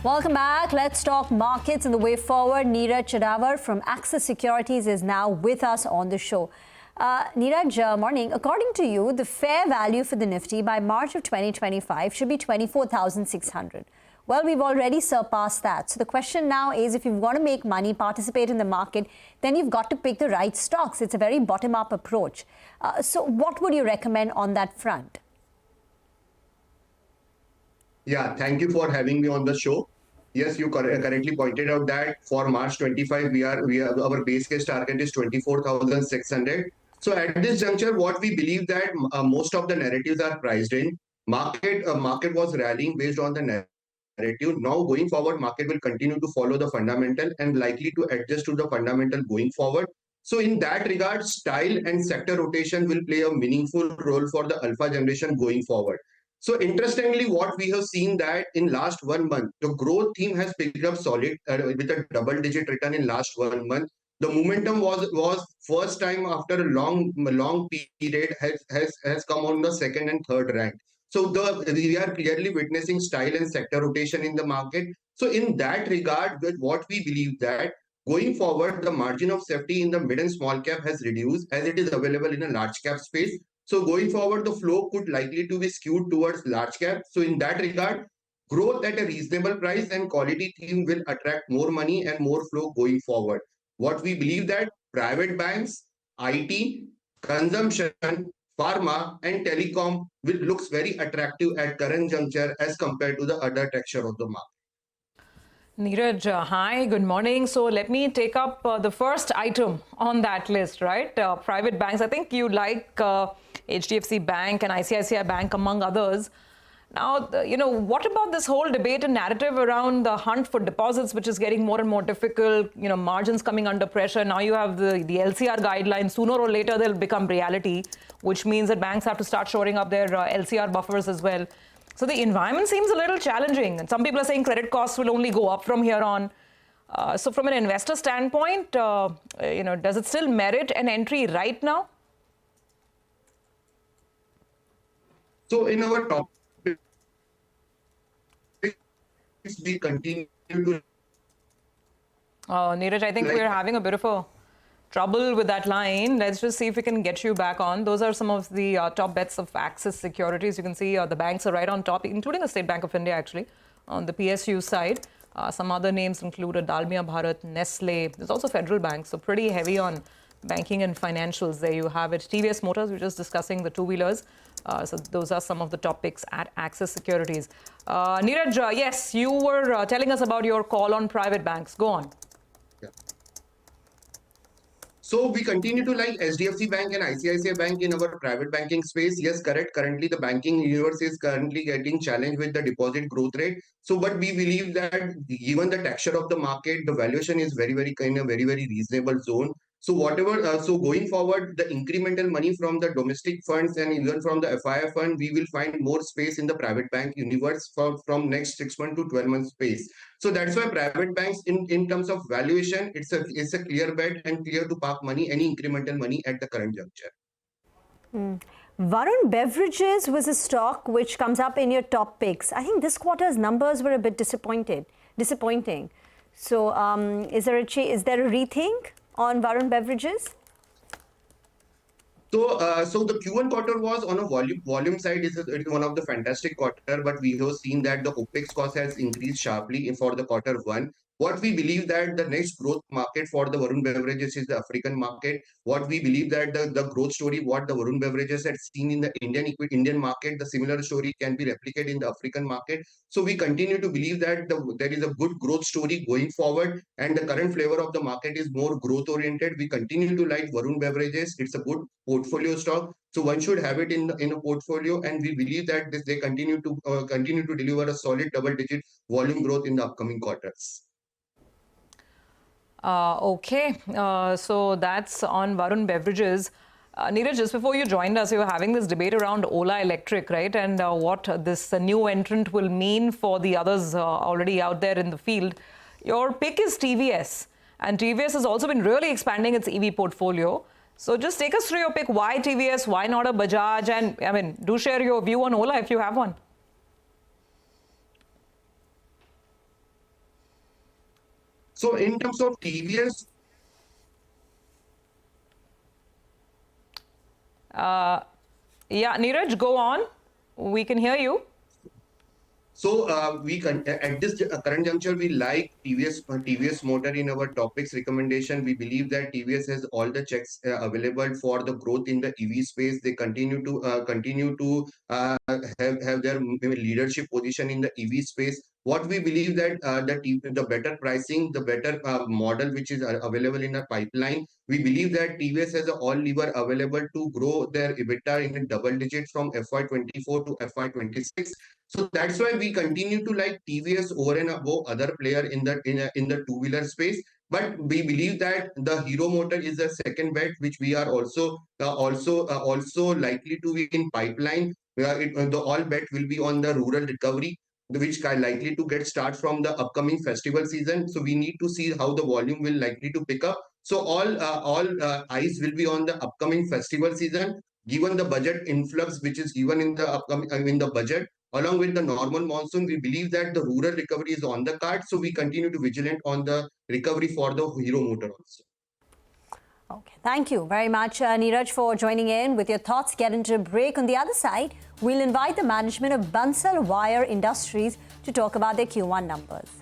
Welcome back. Let's talk markets and the way forward. Neeraj Chadawar from Axis Securities is now with us on the show. Neeraj, morning. According to you, the fair value for the Nifty by March of 2025 should be 24,600. Well, we've already surpassed that. So the question now is, if you want to make money, participate in the market, then you've got to pick the right stocks. It's a very bottom-up approach. So what would you recommend on that front? Yeah, thank you for having me on the show. Yes, you correctly pointed out that for March 25, our base case target is 24,600. So at this juncture, what we believe that most of the narratives are priced in. Market was rallying based on the narrative. Now going forward, market will continue to follow the fundamental and likely to adjust to the fundamental going forward. So in that regard, style and sector rotation will play a meaningful role for the alpha generation going forward. So interestingly, what we have seen that in last 1 month, the growth theme has picked up solid with a double-digit return in last 1 month. The momentum was first time after a long period has come on the second and third rank. So we are clearly witnessing style and sector rotation in the market. So in that regard, with what we believe that going forward, the margin of safety in the mid and small cap has reduced as it is available in a large cap space. So going forward, the flow could likely to be skewed towards large cap. So in that regard, growth at a reasonable price and quality theme will attract more money and more flow going forward. What we believe that private banks, IT, consumption, pharma and telecom looks very attractive at current juncture as compared to the other texture of the market. Neeraj, hi, good morning. So let me take up the first item on that list, right? Private banks. I think you like HDFC Bank and ICICI Bank, among others. Now, what about this whole debate and narrative around the hunt for deposits, which is getting more and more difficult, margins coming under pressure. Now you have the LCR guidelines. Sooner or later, they'll become reality, which means that banks have to start shoring up their LCR buffers as well. So the environment seems a little challenging. And some people are saying credit costs will only go up from here on. So from an investor standpoint, does it still merit an entry right now? So in our top, we continue to... Neeraj, I think we're having a bit of a trouble with that line. Let's just see if we can get you back on. Those are some of the top bets of Axis Securities. You can see the banks are right on top, including the State Bank of India, actually, on the PSU side. Some other names included Dalmia Bharat, Nestle. There's also Federal Bank, so pretty heavy on banking and financials. There you have it. TVS Motors, we're just discussing the two-wheelers. So those are some of the topics at Axis Securities. Neeraj, yes, you were telling us about your call on private banks. Go on. Yeah. So we continue to like HDFC Bank and ICICI Bank in our private banking space. Yes, correct. Currently, the banking universe is currently getting challenged with the deposit growth rate. So, but we believe that given the texture of the market, the valuation is very reasonable zone. So whatever, so going forward, the incremental money from the domestic funds and even from the FII fund, we will find more space in the private bank universe from next 6 months to 12 months space. So that's why private banks, in terms of valuation, it's a clear bet and clear to park money, any incremental money at the current juncture. Varun Beverages was a stock which comes up in your top picks. I think this quarter's numbers were a bit disappointing. So is there a rethink on Varun Beverages? So, so the Q1 quarter was on a volume side is one of the fantastic quarter, but we have seen that the OPEX cost has increased sharply for the quarter one. What we believe that the next growth market for the Varun Beverages is the African market. What we believe that the growth story, what the Varun Beverages had seen in the Indian market, the similar story can be replicated in the African market. So we continue to believe that there is a good growth story going forward, and the current flavor of the market is more growth oriented. We continue to like Varun Beverages. It's a good portfolio stock, so one should have it in a portfolio, and we believe that they continue to deliver a solid double-digit volume growth in the upcoming quarters. Okay, so that's on Varun Beverages. Neeraj, just before you joined us, you were having this debate around Ola Electric, right? And what this new entrant will mean for the others already out there in the field. Your pick is TVS, and TVS has also been really expanding its EV portfolio. So just take us through your pick. Why TVS? Why not a Bajaj? And I mean, do share your view on Ola if you have one. So in terms of TVS, Yeah, Neeraj, go on. We can hear you. so at this current juncture, we like TVS Motor in our topics recommendation. We believe that TVS has all the checks available for the growth in the EV space. They continue to have their leadership position in the EV space. What we believe that the better pricing, the better model which is available in a pipeline. We believe that TVS has all lever available to grow their EBITDA in a double digit from FY24 to FY26. So that's why we continue to like TVS over and above other player in the two-wheeler space. But we believe that the Hero Motor is the second bet, which we are also likely to be in pipeline. The all bet will be on the rural recovery, which are likely to get start from the upcoming festival season. So we need to see how the volume will likely to pick up. So all eyes will be on the upcoming festival season. Given the budget influx, which is given in the upcoming in the budget, along with the normal monsoon, we believe that the rural recovery is on the card. So we continue to vigilant on the recovery for the Hero Motor also. Okay, thank you very much, Neeraj, for joining in with your thoughts. Get into a break. On the other side, we'll invite the management of Bansal Wire Industries to talk about their Q1 numbers.